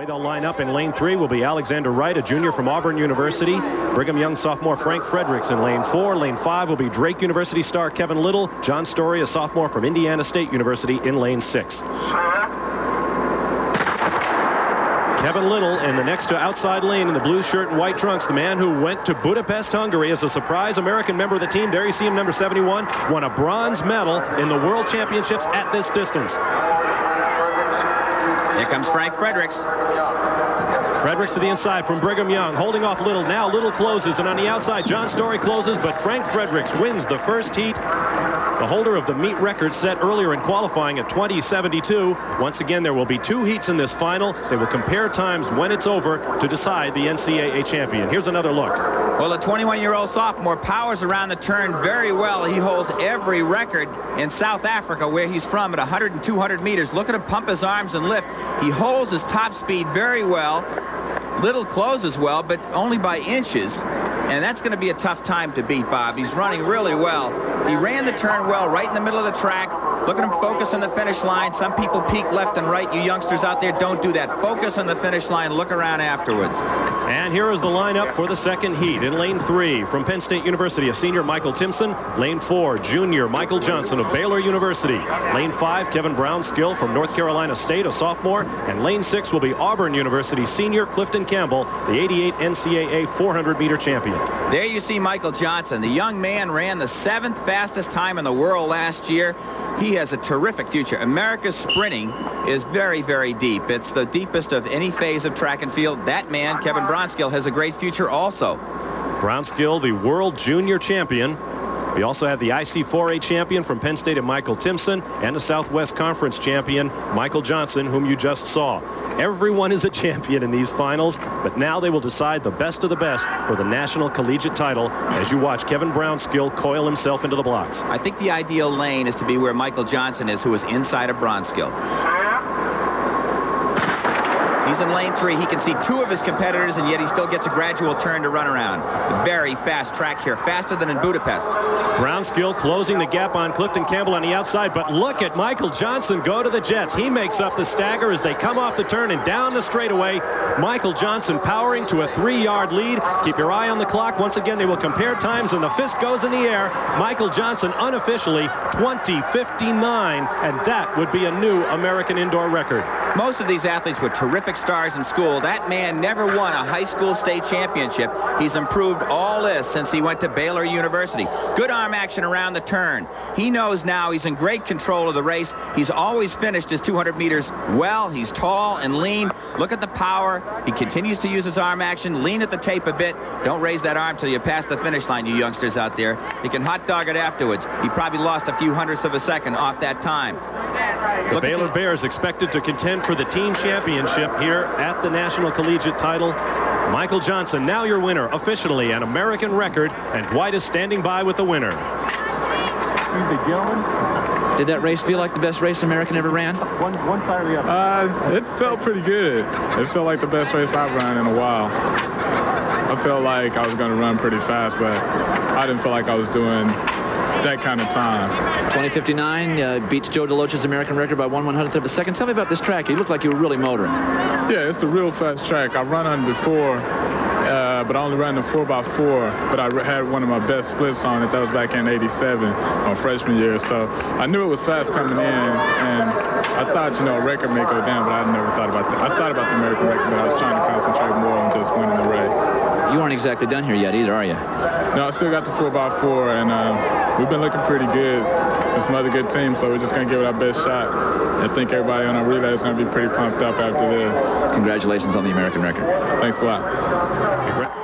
way they'll line up in lane 3 will be Alexander Wright, a junior from Auburn University. Brigham Young sophomore Frank Fredericks in lane 4. Lane 5 will be Drake University star Kevin Little. John Story, a sophomore from Indiana State University, in lane 6. Kevin Little in the next to outside lane in the blue shirt and white trunks, the man who went to Budapest, Hungary as a surprise American member of the team. There you see him, number 71, won a bronze medal in the World Championships at this distance. Here comes Frank Fredericks. Fredericks to the inside from Brigham Young, holding off Little. Now Little closes, and on the outside, John Story closes, but Frank Fredericks wins the first heat. The holder of the meet record set earlier in qualifying at 20:72. Once again, there will be 2 heats in this final. They will compare times when it's over to decide the NCAA champion. Here's another look. Well, the 21-year-old sophomore powers around the turn very well. He holds every record in South Africa, where he's from, at 100 and 200 meters. Look at him pump his arms and lift. He holds his top speed very well. Little closes well, but only by inches. And that's going to be a tough time to beat, Bob. He's running really well. He ran the turn well right in the middle of the track. Look at him focus on the finish line. Some people peek left and right. You youngsters out there, don't do that. Focus on the finish line. Look around afterwards. And here is the lineup for the second heat. In lane 3, from Penn State University, a senior, Michael Timpson. Lane 4, junior, Michael Johnson of Baylor University. Lane 5, Kevin Braunskill from North Carolina State, a sophomore. And lane 6 will be Auburn University senior Clifton Campbell, the 88 NCAA 400-meter champion. There you see Michael Johnson. The young man ran the 7th fastest time in the world last year. He has a terrific future. America's sprinting is very, very deep. It's the deepest of any phase of track and field. That man, Kevin Braunskill, has a great future also. Braunskill, the world junior champion. We also have the IC4A champion from Penn State, Michael Timpson, and the Southwest Conference champion, Michael Johnson, whom you just saw. Everyone is a champion in these finals, but now they will decide the best of the best for the national collegiate title as you watch Kevin Braunskill coil himself into the blocks. I think the ideal lane is to be where Michael Johnson is, who is inside of Braunskill. He's in lane 3. He can see 2 of his competitors, and yet he still gets a gradual turn to run around. Very fast track here, faster than in Budapest. Braunskill closing the gap on Clifton Campbell on the outside, but look at Michael Johnson go to the jets. He makes up the stagger as they come off the turn and down the straightaway. Michael Johnson powering to a 3-yard lead. Keep your eye on the clock. Once again, they will compare times, and the fist goes in the air. Michael Johnson unofficially 20:59, and that would be a new American indoor record. Most of these athletes were terrific stars in school. That man never won a high school state championship. He's improved all this since he went to Baylor University. Good arm action around the turn. He knows now he's in great control of the race. He's always finished his 200 meters well. He's tall and lean. Look at the power. He continues to use his arm action. Lean at the tape a bit. Don't raise that arm till you pass the finish line, you youngsters out there. You can hot dog it afterwards. He probably lost a few hundredths of a second off that time. The Baylor Bears expected to contend for the team championship here at the national collegiate title. Michael Johnson, now your winner, officially an American record, and Dwight is standing by with the winner. Excuse me, gentlemen. Did that race feel like the best race American ever ran? One side or the other? It felt pretty good. It felt like the best race I've run in a while. I felt like I was going to run pretty fast, but I didn't feel like I was doing that kind of time. 20:59 beats Joe DeLoach's American record by 1/100th of a second. Tell me about this track. You looked like you were really motoring. Yeah, it's a real fast track. I've run on it before, but I only ran the 4x4. But I had one of my best splits on it. That was back in '87, my freshman year. So I knew it was fast coming in, and I thought, a record may go down, but I never thought about that. I thought about the American record, but I was trying to concentrate more on just winning the race. You aren't exactly done here yet either, are you? No, I still got the 4x4, and we've been looking pretty good. There's some other good teams, so we're just going to give it our best shot. I think everybody on our relay is going to be pretty pumped up after this. Congratulations on the American record. Thanks a lot.